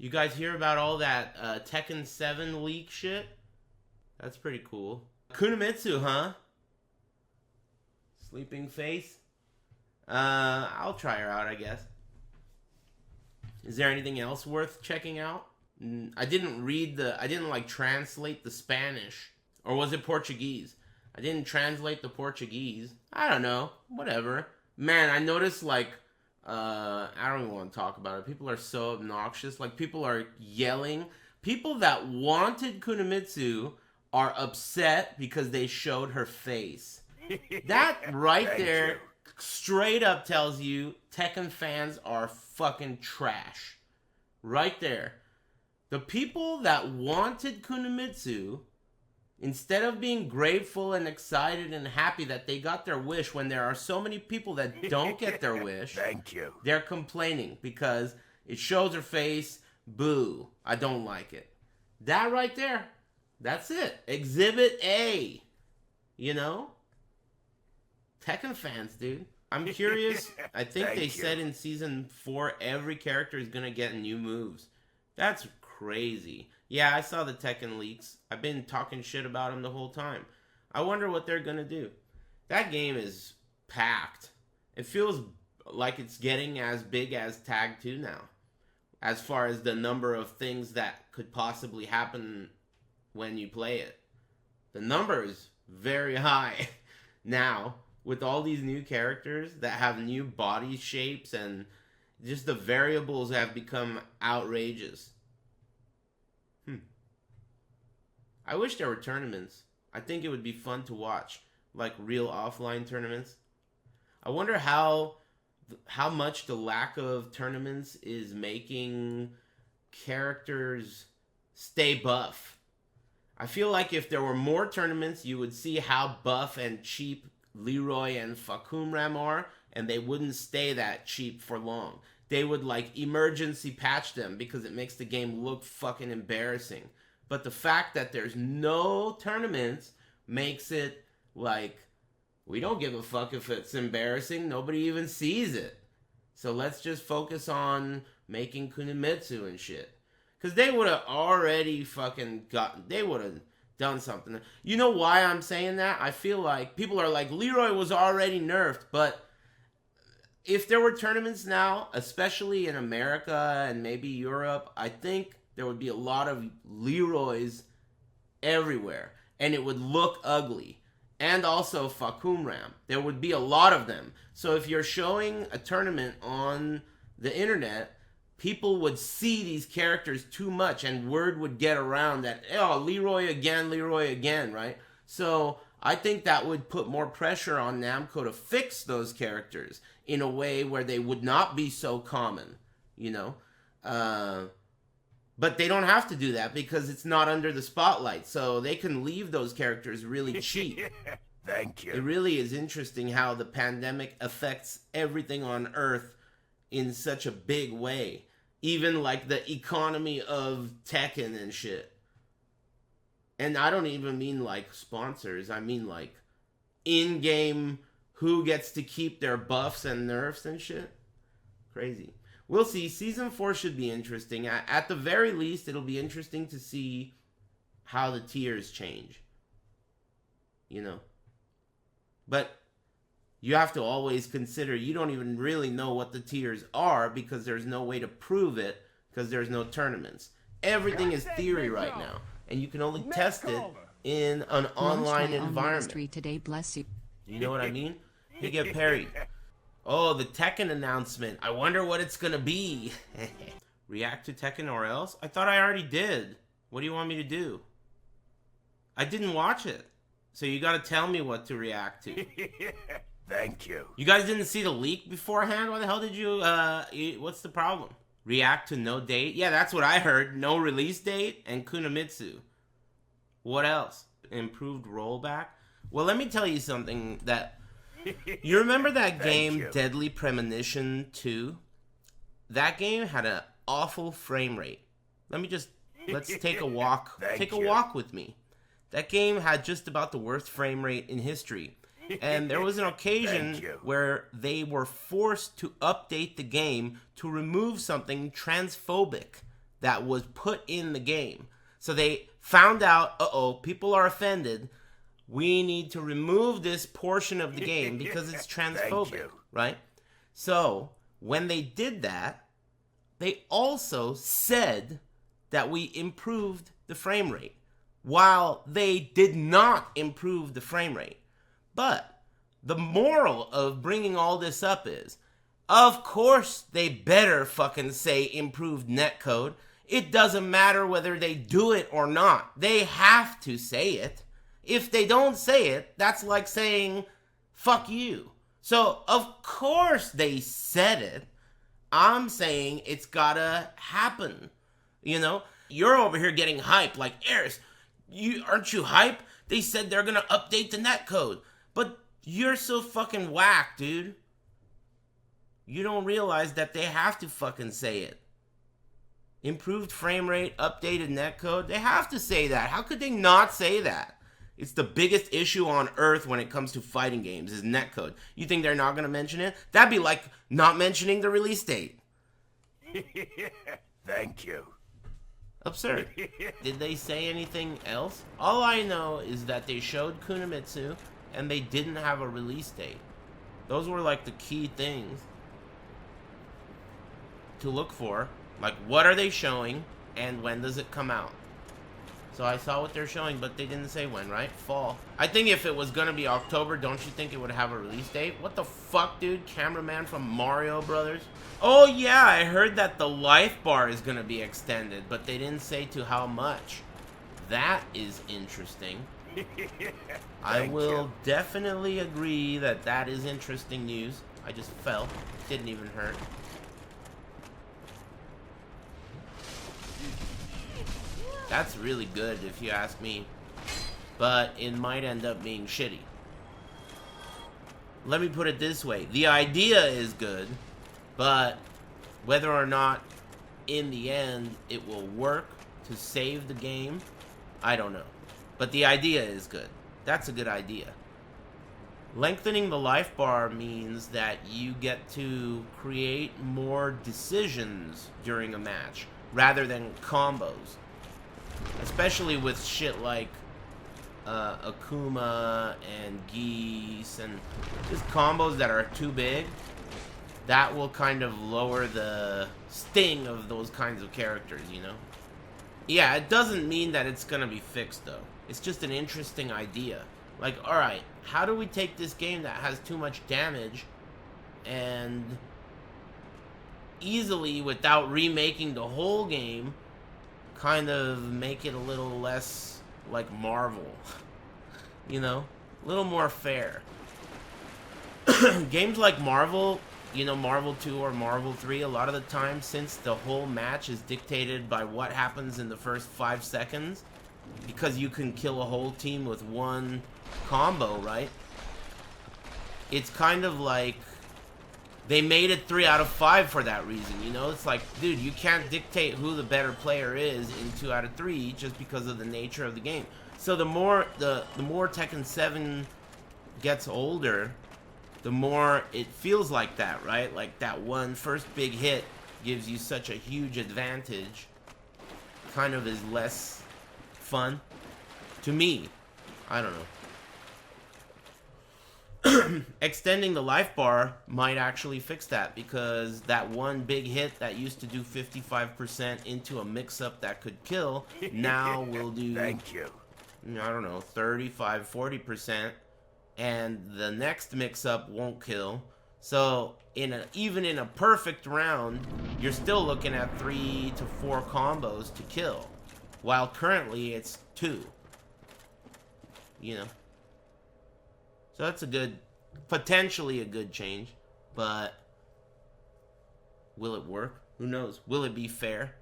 You guys hear about all that Tekken 7 leak shit? That's pretty cool. Kunimitsu, huh? Sleeping Face? I'll try her out, I guess. Is there anything else worth checking out? I didn't like translate the Spanish. Or was it Portuguese? I didn't translate the Portuguese. I don't know. Whatever. Man, I noticed like, I don't even want to talk about it. People are so obnoxious. Like, people are yelling. People that wanted Kunimitsu are upset because they showed her face. That right there straight up tells you Tekken fans are fucking trash. Right there. The people that wanted Kunimitsu, instead of being grateful and excited and happy that they got their wish, when there are so many people that don't get their wish, Thank you. They're complaining because it shows her face. Boo. I don't like it. That right there. That's it. Exhibit A. You know? Tekken fans, dude. I'm curious. I think they said in Season 4 every character is going to get new moves. That's crazy. Yeah, I saw the Tekken leaks. I've been talking shit about them the whole time. I wonder what they're going to do. That game is packed. It feels like it's getting as big as Tag 2 now. As far as the number of things that could possibly happen when you play it. The number is very high now. With all these new characters that have new body shapes, and just the variables have become outrageous. I wish there were tournaments. I think it would be fun to watch, like real offline tournaments. I wonder how much the lack of tournaments is making characters stay buff. I feel like if there were more tournaments, you would see how buff and cheap Leroy and Fakumram are, and they wouldn't stay that cheap for long. They would like emergency patch them because it makes the game look fucking embarrassing. But the fact that there's no tournaments makes it like, we don't give a fuck if it's embarrassing. Nobody even sees it. So let's just focus on making Kunimitsu and shit. Because they would have already fucking they would have done something. You know why I'm saying that? I feel like people are like, Leroy was already nerfed, but if there were tournaments now, especially in America and maybe Europe, I think there would be a lot of Leroys everywhere, and it would look ugly. And also Fakumram. There would be a lot of them. So if you're showing a tournament on the internet, people would see these characters too much, and word would get around that, oh, Leroy again, right? So I think that would put more pressure on Namco to fix those characters in a way where they would not be so common, you know? But they don't have to do that because it's not under the spotlight, so they can leave those characters really cheap. Thank you. It really is interesting how the pandemic affects everything on Earth in such a big way. Even like the economy of Tekken and shit. And I don't even mean like sponsors. I mean like in-game who gets to keep their buffs and nerfs and shit. Crazy. We'll see. Season 4 should be interesting. At the very least, it'll be interesting to see how the tiers change. You know. But you have to always consider you don't even really know what the tiers are because there's no way to prove it because there's no tournaments. Everything is theory right now, and you can only test it in an online environment. Today, bless you. You know what I mean? You get parried. Oh, the Tekken announcement. I wonder what it's gonna be. React to Tekken or else? I thought I already did. What do you want me to do? I didn't watch it. So you gotta tell me what to react to. Thank you. You guys didn't see the leak beforehand? Why the hell did you, what's the problem? React to no date? Yeah, that's what I heard. No release date and Kunimitsu. What else? Improved rollback? Well, let me tell you something that... You remember that game, Deadly Premonition 2? That game had an awful frame rate. Let's take a walk. Take a walk with me. That game had just about the worst frame rate in history. And there was an occasion where they were forced to update the game to remove something transphobic that was put in the game. So they found out, people are offended. We need to remove this portion of the game because it's transphobic, right? So when they did that, they also said that we improved the frame rate, while they did not improve the frame rate. But the moral of bringing all this up is, of course they better fucking say improved netcode. It doesn't matter whether they do it or not. They have to say it. If they don't say it, that's like saying, fuck you. So, of course they said it. I'm saying it's gotta happen. You know? You're over here getting hype like, Aris, aren't you hype? They said they're gonna update the netcode. But you're so fucking whack, dude. You don't realize that they have to fucking say it. Improved frame rate, updated netcode. They have to say that. How could they not say that? It's the biggest issue on earth when it comes to fighting games is netcode. You think they're not going to mention it? That'd be like not mentioning the release date. Thank you. Absurd. Did they say anything else? All I know is that they showed Kunimitsu and they didn't have a release date. Those were like the key things to look for. Like, what are they showing and when does it come out? So I saw what they're showing, but they didn't say when, right? Fall. I think if it was gonna be October, don't you think it would have a release date? What the fuck, dude? Cameraman from Mario Brothers? Oh yeah, I heard that the life bar is gonna be extended, but they didn't say to how much. That is interesting. I will definitely agree that that is interesting news. I just fell. Didn't even hurt. That's really good if you ask me, but it might end up being shitty. Let me put it this way. The idea is good, but whether or not in the end it will work to save the game, I don't know. But the idea is good. That's a good idea. Lengthening the life bar means that you get to create more decisions during a match rather than combos. Especially with shit like Akuma and Geese and just combos that are too big, that will kind of lower the sting of those kinds of characters, you know? Yeah, it doesn't mean that it's gonna be fixed though. It's just an interesting idea. Like, alright, how do we take this game that has too much damage and easily, without remaking the whole game, kind of make it a little less like Marvel, you know, a little more fair. Games like Marvel, you know, Marvel 2 or Marvel 3, a lot of the time, since the whole match is dictated by what happens in the first 5 seconds, because you can kill a whole team with one combo, right? It's kind of like they made it 3 out of 5 for that reason, you know? It's like, dude, you can't dictate who the better player is in 2 out of 3 just because of the nature of the game. So the more Tekken 7 gets older, the more it feels like that, right? Like that one first big hit gives you such a huge advantage. Kind of is less fun. To me. I don't know. Extending the life bar might actually fix that, because that one big hit that used to do 55% into a mix-up that could kill now will do, Thank you. I don't know, 35, 40%, and the next mix-up won't kill. So even in a perfect round, you're still looking at 3 to 4 combos to kill, while currently it's 2. You know. So that's potentially a good change, but will it work? Who knows? Will it be fair?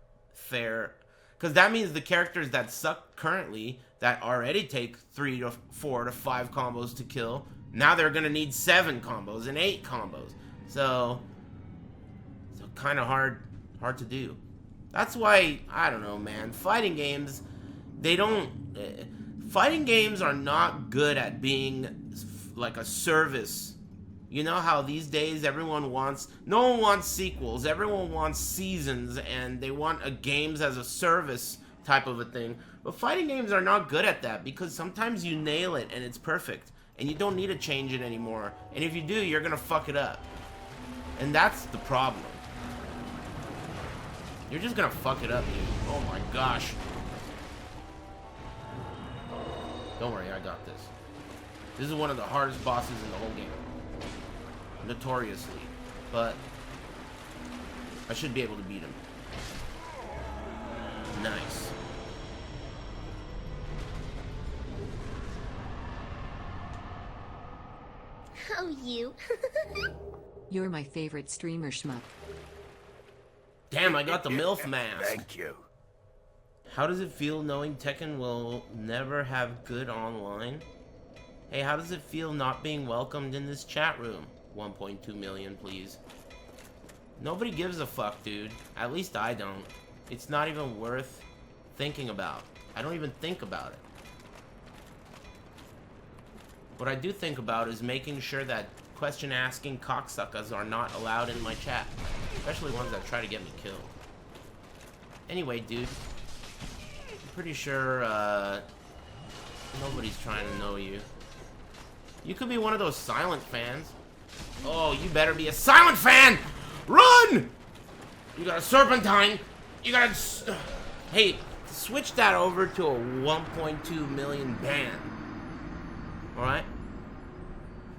Because that means the characters that suck currently, that already take 3 to 4 to 5 combos to kill, now they're going to need 7 combos and 8 combos. So kind of hard to do. That's why, I don't know, man, fighting games are not good at being like a service You know how these days no one wants sequels, everyone wants seasons, and they want a games as a service type of a thing. But fighting games are not good at that, because sometimes you nail it and it's perfect, and you don't need to change it anymore. And if you do, you're gonna fuck it up. And that's the problem. You're just gonna fuck it up, dude. Oh my gosh. Don't worry, I got this. This is one of the hardest bosses in the whole game. Notoriously. But I should be able to beat him. Nice. Oh, you. You're my favorite streamer, schmuck. Damn, I got the MILF mask. Thank you. How does it feel knowing Tekken will never have good online? Hey, how does it feel not being welcomed in this chat room? 1.2 million, please. Nobody gives a fuck, dude. At least I don't. It's not even worth thinking about. I don't even think about it. What I do think about is making sure that question-asking cocksuckers are not allowed in my chat. Especially ones that try to get me killed. Anyway, dude. I'm pretty sure, nobody's trying to know you. You could be one of those silent fans. Oh, you better be a silent fan! Run! You got a serpentine. You got a... Hey, switch that over to a 1.2 million ban. Alright?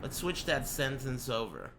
Let's switch that sentence over.